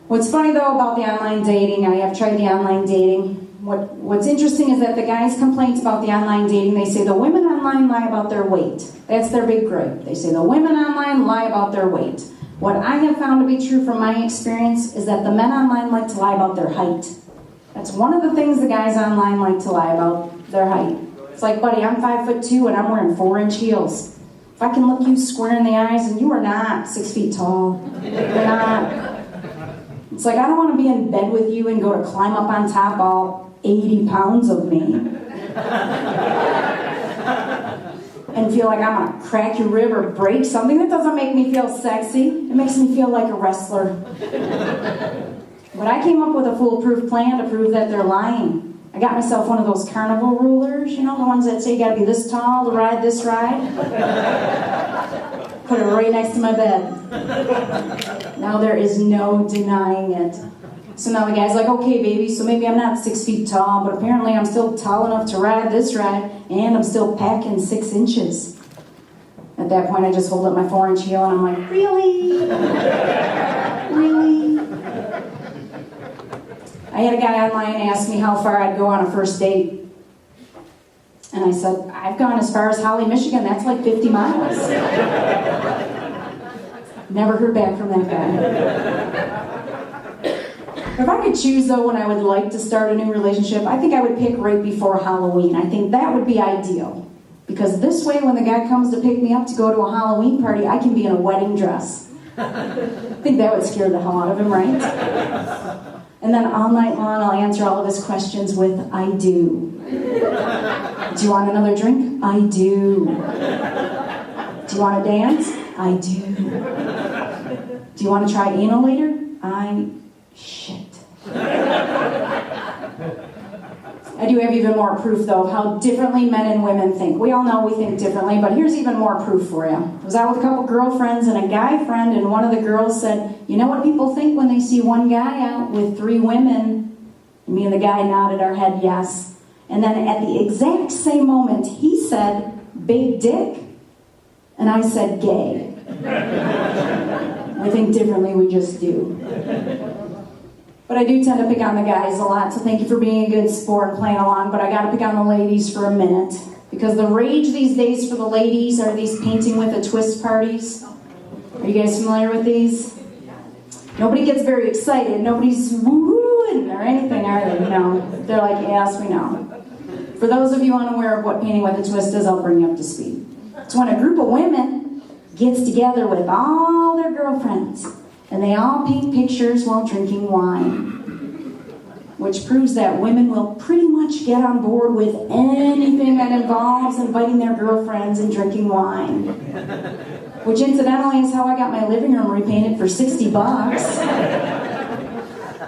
What's funny though about the online dating, I have tried the online dating. What's interesting is that the guys' complaints about the online dating, they say the women online lie about their weight. That's their big gripe. They say the women online lie about their weight. What I have found to be true from my experience is that the men online like to lie about their height. That's one of the things the guys online like to lie about, their height. It's like, buddy, I'm 5'2" and I'm wearing 4-inch heels. If I can look you square in the eyes and you are not 6 feet tall, you're not. It's like, I don't want to be in bed with you and go to climb up on top all 80 pounds of me and feel like I'm going to crack your rib or break something. That doesn't make me feel sexy. It makes me feel like a wrestler. But I came up with a foolproof plan to prove that they're lying. I got myself one of those carnival rulers, you know, the ones that say you got to be this tall to ride this ride. Put it right next to my bed. Now there is no denying it. So now the guy's like, okay, baby, so maybe I'm not 6 feet tall, but apparently I'm still tall enough to ride this ride, and I'm still packing 6 inches. At that point, I just hold up my 4-inch heel, and I'm like, really? Really? I had a guy online ask me how far I'd go on a first date. And I said, I've gone as far as Holly, Michigan. That's like 50 miles. Never heard back from that guy. If I could choose, though, when I would like to start a new relationship, I think I would pick right before Halloween. I think that would be ideal. Because this way, when the guy comes to pick me up to go to a Halloween party, I can be in a wedding dress. I think that would scare the hell out of him, right? And then all night long, I'll answer all of his questions with, I do. Do you want another drink? I do. Do you want to dance? I do. Do you want to try anal later? Shit. I do have even more proof, though, of how differently men and women think. We all know we think differently, but here's even more proof for you. I was out with a couple girlfriends and a guy friend, and one of the girls said, you know what people think when they see one guy out with 3 women? And me and the guy nodded our head yes. And then at the exact same moment, he said, big dick. And I said, gay. I think differently, we just do. But I do tend to pick on the guys a lot, so thank you for being a good sport and playing along, but I gotta pick on the ladies for a minute. Because the rage these days for the ladies are these painting with a twist parties. Are you guys familiar with these? Nobody gets very excited. Nobody's woo-wooing or anything, are they? No. They're like, yes, we know. For those of you unaware of what painting with a twist is, I'll bring you up to speed. It's when a group of women gets together with all their girlfriends, and they all paint pictures while drinking wine. Which proves that women will pretty much get on board with anything that involves inviting their girlfriends and drinking wine. Which incidentally is how I got my living room repainted for $60.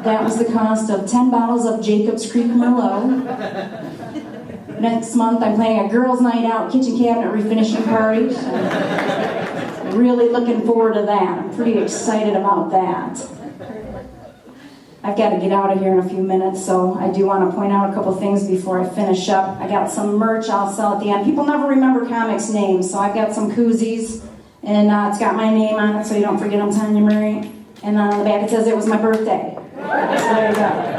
That was the cost of 10 bottles of Jacob's Creek Merlot. Next month I'm planning a girls' night out kitchen cabinet refinishing party. So really looking forward to that. I'm pretty excited about that. I've got to get out of here in a few minutes, so I do want to point out a couple things before I finish up. I got some merch I'll sell at the end. People never remember comics' names, so I've got some koozies, and it's got my name on it, so you don't forget I'm Tonya Murray. And on the back it says it was my birthday. So there you go.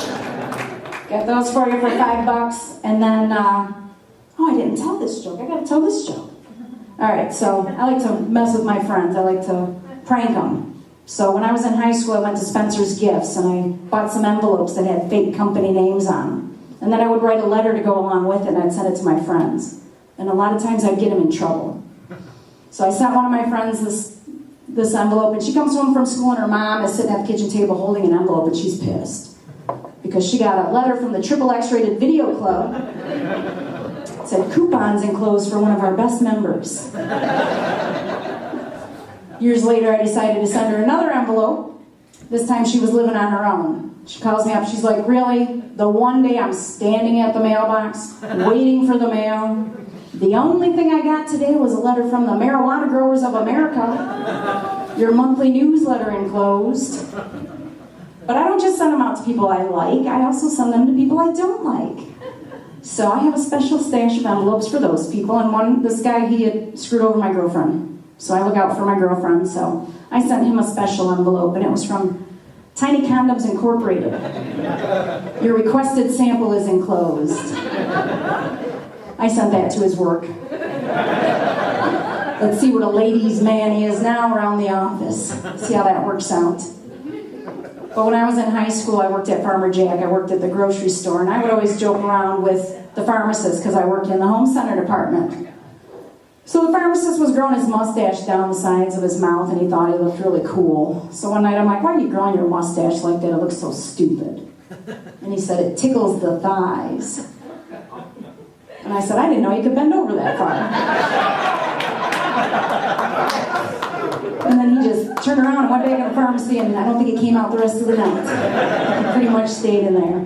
Got those for you for $5, and then, I didn't tell this joke. I got to tell this joke. All right, so I like to mess with my friends. I like to prank them. So when I was in high school, I went to Spencer's Gifts, and I bought some envelopes that had fake company names on them. And then I would write a letter to go along with it, and I'd send it to my friends. And a lot of times I'd get them in trouble. So I sent one of my friends this envelope, and she comes home from school, and her mom is sitting at the kitchen table holding an envelope, and she's pissed. Because she got a letter from the XXX Rated Video Club. It said, coupons enclosed for one of our best members. Years later, I decided to send her another envelope. This time she was living on her own. She calls me up, she's like, really? The one day I'm standing at the mailbox, waiting for the mail. The only thing I got today was a letter from the Marijuana Growers of America. Your monthly newsletter enclosed. But I don't just send them out to people I like, I also send them to people I don't like. So I have a special stash of envelopes for those people, and this guy, he had screwed over my girlfriend. So I look out for my girlfriend, so I sent him a special envelope, and it was from Tiny Condoms Incorporated. Your requested sample is enclosed. I sent that to his work. Let's see what a ladies' man he is now around the office. See how that works out. But when I was in high school, I worked at Farmer Jack. I worked at the grocery store, and I would always joke around with the pharmacist because I worked in the home center department. So the pharmacist was growing his mustache down the sides of his mouth, and he thought he looked really cool. So one night I'm like, why are you growing your mustache like that? It looks so stupid. And he said, it tickles the thighs. And I said, I didn't know you could bend over that far. And then he just turned around and went back in the pharmacy, and I don't think he came out the rest of the night. He pretty much stayed in there.